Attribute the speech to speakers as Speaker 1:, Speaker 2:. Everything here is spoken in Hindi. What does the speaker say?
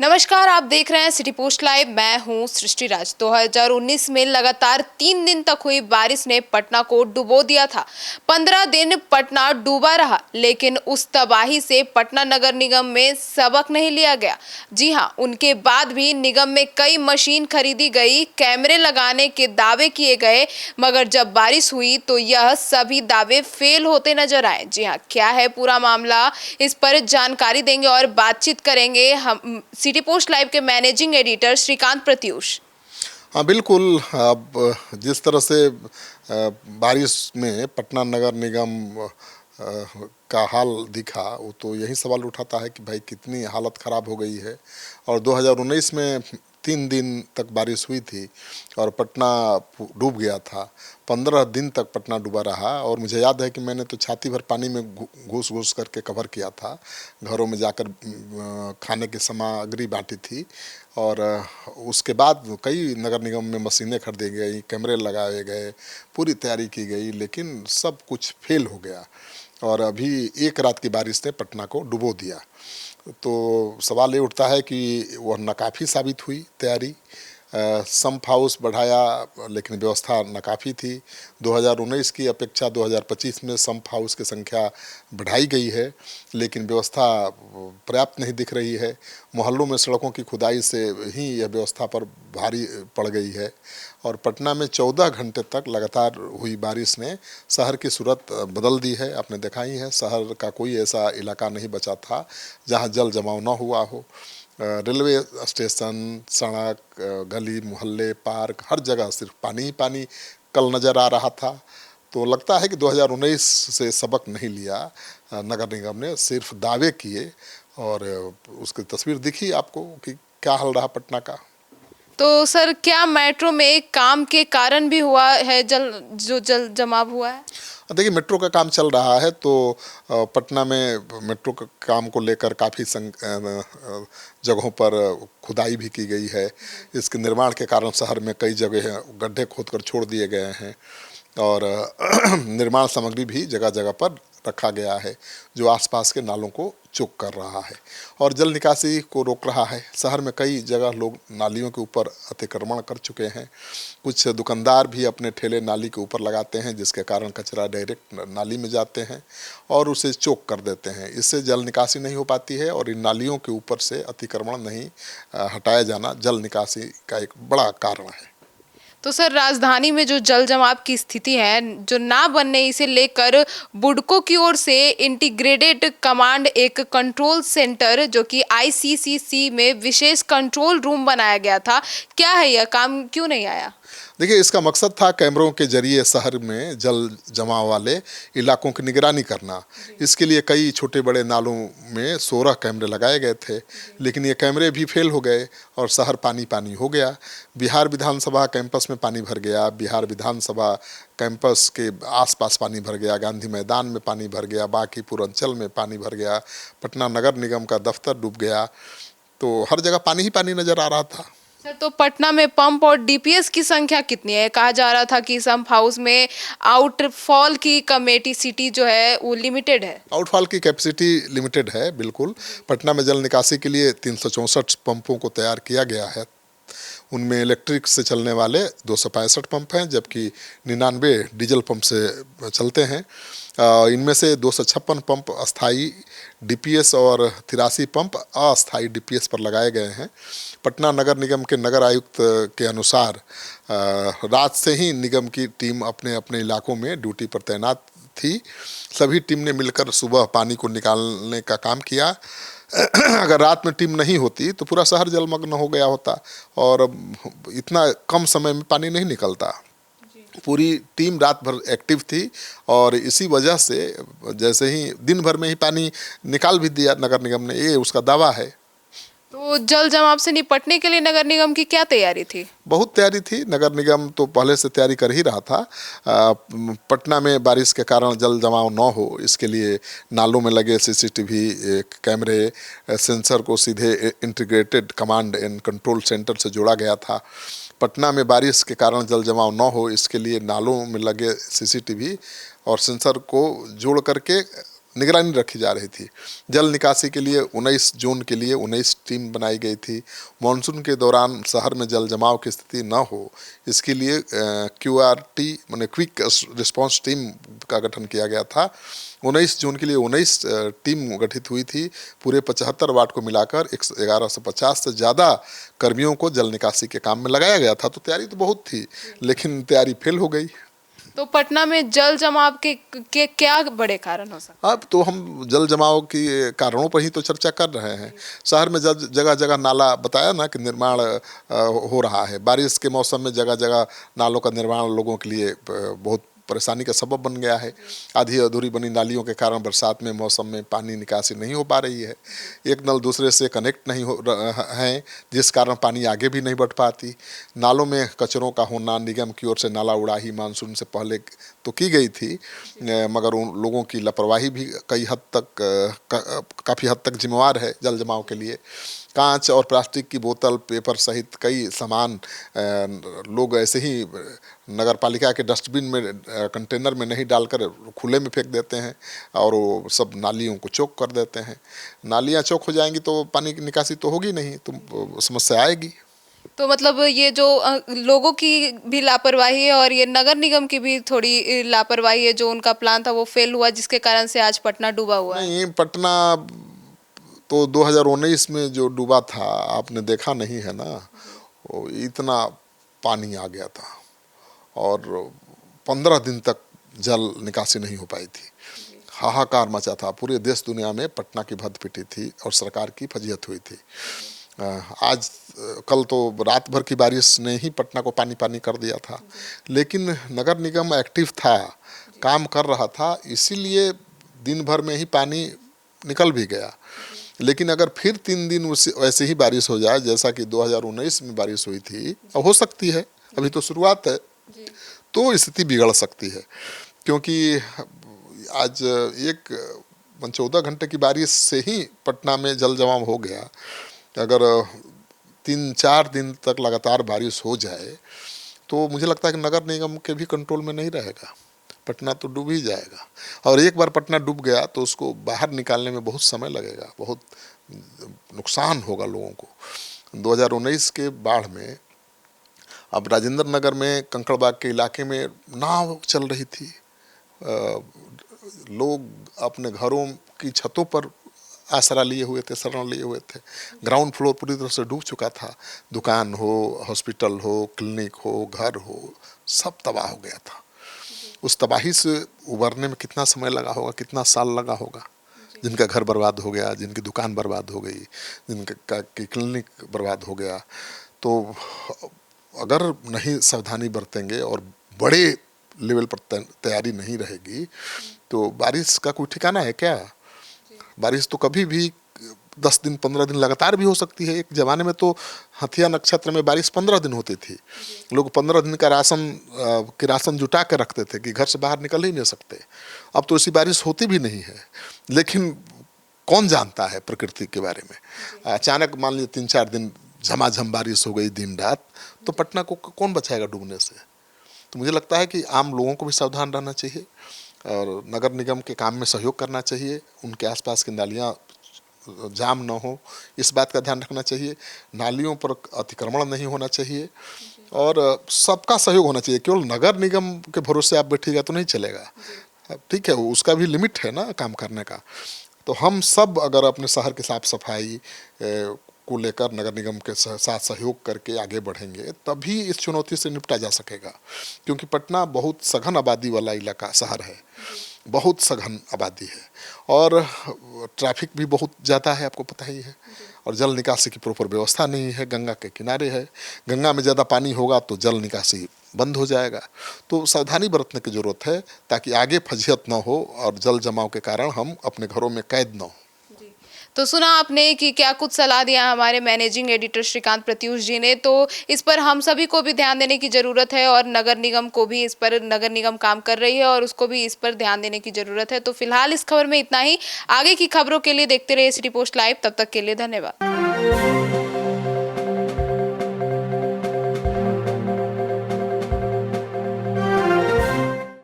Speaker 1: नमस्कार, आप देख रहे हैं सिटी पोस्ट लाइव। मैं हूं सृष्टि राज। 2019 में लगातार 3 दिन तक हुई बारिश ने पटना को डुबो दिया था। 15 दिन पटना डूबा रहा, लेकिन उस तबाही से पटना नगर निगम में सबक नहीं लिया गया। जी हां, उनके बाद भी निगम में कई मशीन खरीदी गई, कैमरे लगाने के दावे किए गए, मगर जब बारिश हुई तो यह सभी दावे फेल होते नजर आए। जी हां, क्या है पूरा मामला, इस पर जानकारी देंगे और बातचीत करेंगे हम सिटी पोस्ट लाइव के मैनेजिंग एडिटर श्रीकांत प्रत्यूष।
Speaker 2: हाँ बिल्कुल। अब जिस तरह से बारिश में पटना नगर निगम का हाल दिखा, वो तो यही सवाल उठाता है कि भाई कितनी हालत ख़राब हो गई है। और 2019 में 3 दिन तक बारिश हुई थी और पटना डूब गया था। 15 दिन तक पटना डूबा रहा और मुझे याद है कि मैंने तो छाती भर पानी में घुस घुस करके कवर किया था। घरों में जाकर खाने की सामग्री बांटी थी और उसके बाद कई नगर निगम में मशीनें खरीदी गई, कैमरे लगाए गए, पूरी तैयारी की गई, लेकिन सब कुछ फेल हो गया और अभी एक रात की बारिश ने पटना को डुबो दिया। तो सवाल ये उठता है कि वह नाकाफ़ी साबित हुई तैयारी। सम्प हाउस बढ़ाया लेकिन व्यवस्था नाकाफ़ी थी। 2019 की अपेक्षा 2025 में सम्प हाउस की संख्या बढ़ाई गई है, लेकिन व्यवस्था पर्याप्त नहीं दिख रही है। मोहल्लों में सड़कों की खुदाई से ही यह व्यवस्था पर भारी पड़ गई है और पटना में 14 घंटे तक लगातार हुई बारिश ने शहर की सूरत बदल दी है। आपने देखा ही है, शहर का कोई ऐसा इलाका नहीं बचा था जहां जल जमाव न हुआ हो। रेलवे स्टेशन, सड़क, गली मोहल्ले, पार्क, हर जगह सिर्फ पानी ही पानी कल नज़र आ रहा था। तो लगता है कि 2019 से सबक नहीं लिया नगर निगम ने, सिर्फ दावे किए और उसकी तस्वीर दिखी आपको कि क्या हाल रहा पटना का।
Speaker 1: तो सर, क्या मेट्रो में काम के कारण भी हुआ है जल जमाव हुआ है?
Speaker 2: देखिए, मेट्रो का काम चल रहा है तो पटना में मेट्रो का काम को लेकर काफ़ी जगहों पर खुदाई भी की गई है। इसके निर्माण के कारण शहर में कई जगह गड्ढे खोदकर छोड़ दिए गए हैं और निर्माण सामग्री भी जगह जगह पर रखा गया है जो आसपास के नालों को चोक कर रहा है और जल निकासी को रोक रहा है। शहर में कई जगह लोग नालियों के ऊपर अतिक्रमण कर चुके हैं। कुछ दुकानदार भी अपने ठेले नाली के ऊपर लगाते हैं, जिसके कारण कचरा डायरेक्ट नाली में जाते हैं और उसे चोक कर देते हैं। इससे जल निकासी नहीं हो पाती है और इन नालियों के ऊपर से अतिक्रमण नहीं हटाया जाना जल निकासी का एक बड़ा कारण है।
Speaker 1: तो सर, राजधानी में जो जल जमाव की स्थिति है, जो ना बनने, इसे लेकर बुडको की ओर से इंटीग्रेटेड कमांड एक कंट्रोल सेंटर जो कि आईसीसीसी में विशेष कंट्रोल रूम बनाया गया था, क्या है यह काम क्यों नहीं आया?
Speaker 2: देखिए, इसका मकसद था कैमरों के जरिए शहर में जल जमाव वाले इलाकों की निगरानी करना। इसके लिए कई छोटे बड़े नालों में 16 कैमरे लगाए गए थे, लेकिन ये कैमरे भी फेल हो गए और शहर पानी पानी हो गया। बिहार विधानसभा कैंपस में पानी भर गया, बिहार विधानसभा कैंपस के आसपास पानी भर गया, गांधी मैदान में पानी भर गया, बांकीपुर अंचल में पानी भर गया, पटना नगर निगम का दफ्तर डूब गया। तो हर जगह पानी ही पानी नज़र आ रहा था।
Speaker 1: सर, तो पटना में पंप और डीपीएस की संख्या कितनी है? कहा जा रहा था कि सम्प हाउस में आउटफॉल की कैपेसिटी जो है वो लिमिटेड है।
Speaker 2: आउटफॉल की कैपेसिटी लिमिटेड है, बिल्कुल। पटना में जल निकासी के लिए 364 पंपों को तैयार किया गया है। उनमें इलेक्ट्रिक से चलने वाले 265 पंप हैं, जबकि 99 डीजल पंप से चलते हैं। इनमें से 256 पंप अस्थाई डीपीएस और 83 पंप अस्थाई डीपीएस पर लगाए गए हैं। पटना नगर निगम के नगर आयुक्त के अनुसार रात से ही निगम की टीम अपने अपने इलाकों में ड्यूटी पर तैनात थी। सभी टीम ने मिलकर सुबह पानी को निकालने का काम किया। अगर रात में टीम नहीं होती तो पूरा शहर जलमग्न हो गया होता और इतना कम समय में पानी नहीं निकलता। पूरी टीम रात भर एक्टिव थी और इसी वजह से जैसे ही दिन भर में ही पानी निकाल भी दिया नगर निगम ने, ये उसका दावा है।
Speaker 1: तो जल जमाव से निपटने के लिए नगर निगम की क्या तैयारी थी?
Speaker 2: बहुत तैयारी थी। नगर निगम तो पहले से तैयारी कर ही रहा था। पटना में बारिश के कारण जल जमाव न हो, इसके लिए नालों में लगे सीसीटीवी कैमरे, सेंसर को सीधे integrated command and control centre से जोड़ा गया था। पटना में बारिश के कारण जल जमाव न हो, इसके लिए नालों में लगे सीसीटीवी और सेंसर को जोड़ करके निगरानी रखी जा रही थी। जल निकासी के लिए 19 जून के लिए 19 टीम बनाई गई थी। मानसून के दौरान शहर में जल जमाव की स्थिति न हो, इसके लिए QRT माने क्विक रिस्पांस टीम का गठन किया गया था। 19 जून के लिए 19 टीम गठित हुई थी। पूरे 75 वार्ड को मिलाकर 1150 से ज़्यादा कर्मियों को जल निकासी के काम में लगाया गया था। तो तैयारी तो बहुत थी, लेकिन तैयारी फेल हो गई।
Speaker 1: तो पटना में जल जमाव के क्या बड़े कारण हो सकते
Speaker 2: अब तो हम जल जमाव की कारणों पर ही तो चर्चा कर रहे हैं। शहर में जगह जगह नाला बताया ना कि निर्माण हो रहा है। बारिश के मौसम में जगह जगह नालों का निर्माण लोगों के लिए बहुत परेशानी का सबब बन गया है। आधी अधूरी बनी नालियों के कारण बरसात में मौसम में पानी निकासी नहीं हो पा रही है। एक नल दूसरे से कनेक्ट नहीं हो हैं, जिस कारण पानी आगे भी नहीं बढ़ पाती। नालों में कचरों का होना, निगम की ओर से नाला उड़ाही मानसून से पहले तो की गई थी, मगर उन लोगों की लापरवाही भी कई हद तक काफ़ी हद तक जिम्मेवार है जल जमाव के लिए। कांच और प्लास्टिक की बोतल, पेपर सहित कई सामान लोग ऐसे ही नगर पालिका के डस्टबिन में कंटेनर में नहीं डालकर खुले में फेंक देते हैं और वो सब नालियों को चौक कर देते हैं। नालियाँ चौक हो जाएंगी तो पानी की निकासी तो होगी नहीं, तो समस्या आएगी।
Speaker 1: तो मतलब ये जो लोगों की भी लापरवाही है और ये नगर निगम की भी थोड़ी लापरवाही है, जो उनका प्लान था वो फेल हुआ, जिसके कारण से आज पटना डूबा हुआ है।
Speaker 2: नहीं, पटना तो 2019 में जो डूबा था आपने देखा नहीं है ना, वो इतना पानी आ गया था और 15 दिन तक जल निकासी नहीं हो पाई थी। हाहाकार मचा था। पूरे देश दुनिया में पटना की भद्द पिटी थी और सरकार की फजीहत हुई थी। आज कल तो रात भर की बारिश ने ही पटना को पानी पानी कर दिया था, लेकिन नगर निगम एक्टिव था, काम कर रहा था, इसीलिए दिन भर में ही पानी निकल भी गया। लेकिन अगर फिर 3 दिन वैसे ही बारिश हो जाए जैसा कि 2019 में बारिश हुई थी, अब हो सकती है, अभी तो शुरुआत है, तो स्थिति बिगड़ सकती है। क्योंकि आज 14 घंटे की बारिश से ही पटना में जल जमाव हो गया। अगर 3-4 दिन तक लगातार बारिश हो जाए तो मुझे लगता है कि नगर निगम के भी कंट्रोल में नहीं रहेगा, पटना तो डूब ही जाएगा। और एक बार पटना डूब गया तो उसको बाहर निकालने में बहुत समय लगेगा, बहुत नुकसान होगा लोगों को। 2019 के बाढ़ में अब राजेंद्र नगर में कंकड़बाग के इलाके में नाव चल रही थी, लोग अपने घरों की छतों पर आसरा लिए हुए थे, शरण लिए हुए थे। ग्राउंड फ्लोर पूरी तरह से डूब चुका था। दुकान हो, हॉस्पिटल हो, क्लिनिक हो, घर हो, सब तबाह हो गया था। उस तबाही से उबरने में कितना समय लगा होगा, कितना साल लगा होगा। जिनका घर बर्बाद हो गया, जिनकी दुकान बर्बाद हो गई, जिनका क्लिनिक बर्बाद हो गया। तो अगर नहीं सावधानी बरतेंगे और बड़े लेवल पर तैयारी नहीं रहेगी तो बारिश का कोई ठिकाना है क्या? बारिश तो कभी भी 10 दिन 15 दिन लगातार भी हो सकती है। एक ज़माने में तो हथिया नक्षत्र में बारिश 15 दिन होती थी। लोग 15 दिन का राशन जुटा कर रखते थे कि घर से बाहर निकल ही नहीं सकते। अब तो ऐसी बारिश होती भी नहीं है। लेकिन कौन जानता है प्रकृति के बारे में। अचानक मान लीजिए 3-4 दिन झमाझम बारिश हो गई दिन रात, तो पटना को कौन बचाएगा डूबने से? तो मुझे लगता है कि आम लोगों को भी सावधान रहना चाहिए और नगर निगम के काम में सहयोग करना चाहिए। उनके आसपास की नालियाँ जाम न हो, इस बात का ध्यान रखना चाहिए। नालियों पर अतिक्रमण नहीं होना चाहिए और सबका सहयोग होना चाहिए। केवल नगर निगम के भरोसे आप बैठिएगा तो नहीं चलेगा। ठीक है, उसका भी लिमिट है ना काम करने का। तो हम सब अगर अपने शहर की साफ सफाई को लेकर नगर निगम के साथ सहयोग करके आगे बढ़ेंगे, तभी इस चुनौती से निपटा जा सकेगा। क्योंकि पटना बहुत सघन आबादी वाला इलाका शहर है, बहुत सघन आबादी है और ट्रैफिक भी बहुत ज़्यादा है, आपको पता ही है। और जल निकासी की प्रॉपर व्यवस्था नहीं है, गंगा के किनारे है। गंगा में ज़्यादा पानी होगा तो जल निकासी बंद हो जाएगा। तो सावधानी बरतने की ज़रूरत है ताकि आगे फजीहत न हो और जल जमाव के कारण हम अपने घरों में कैद न हो।
Speaker 1: तो सुना आपने कि क्या कुछ सलाह दिया हमारे मैनेजिंग एडिटर श्रीकांत प्रत्यूष जी ने। तो इस पर हम सभी को भी ध्यान देने की ज़रूरत है और नगर निगम को भी इस पर, नगर निगम काम कर रही है और उसको भी इस पर ध्यान देने की ज़रूरत है। तो फिलहाल इस खबर में इतना ही। आगे की खबरों के लिए देखते रहिए सिटी पोस्ट लाइव। तब तक के लिए धन्यवाद।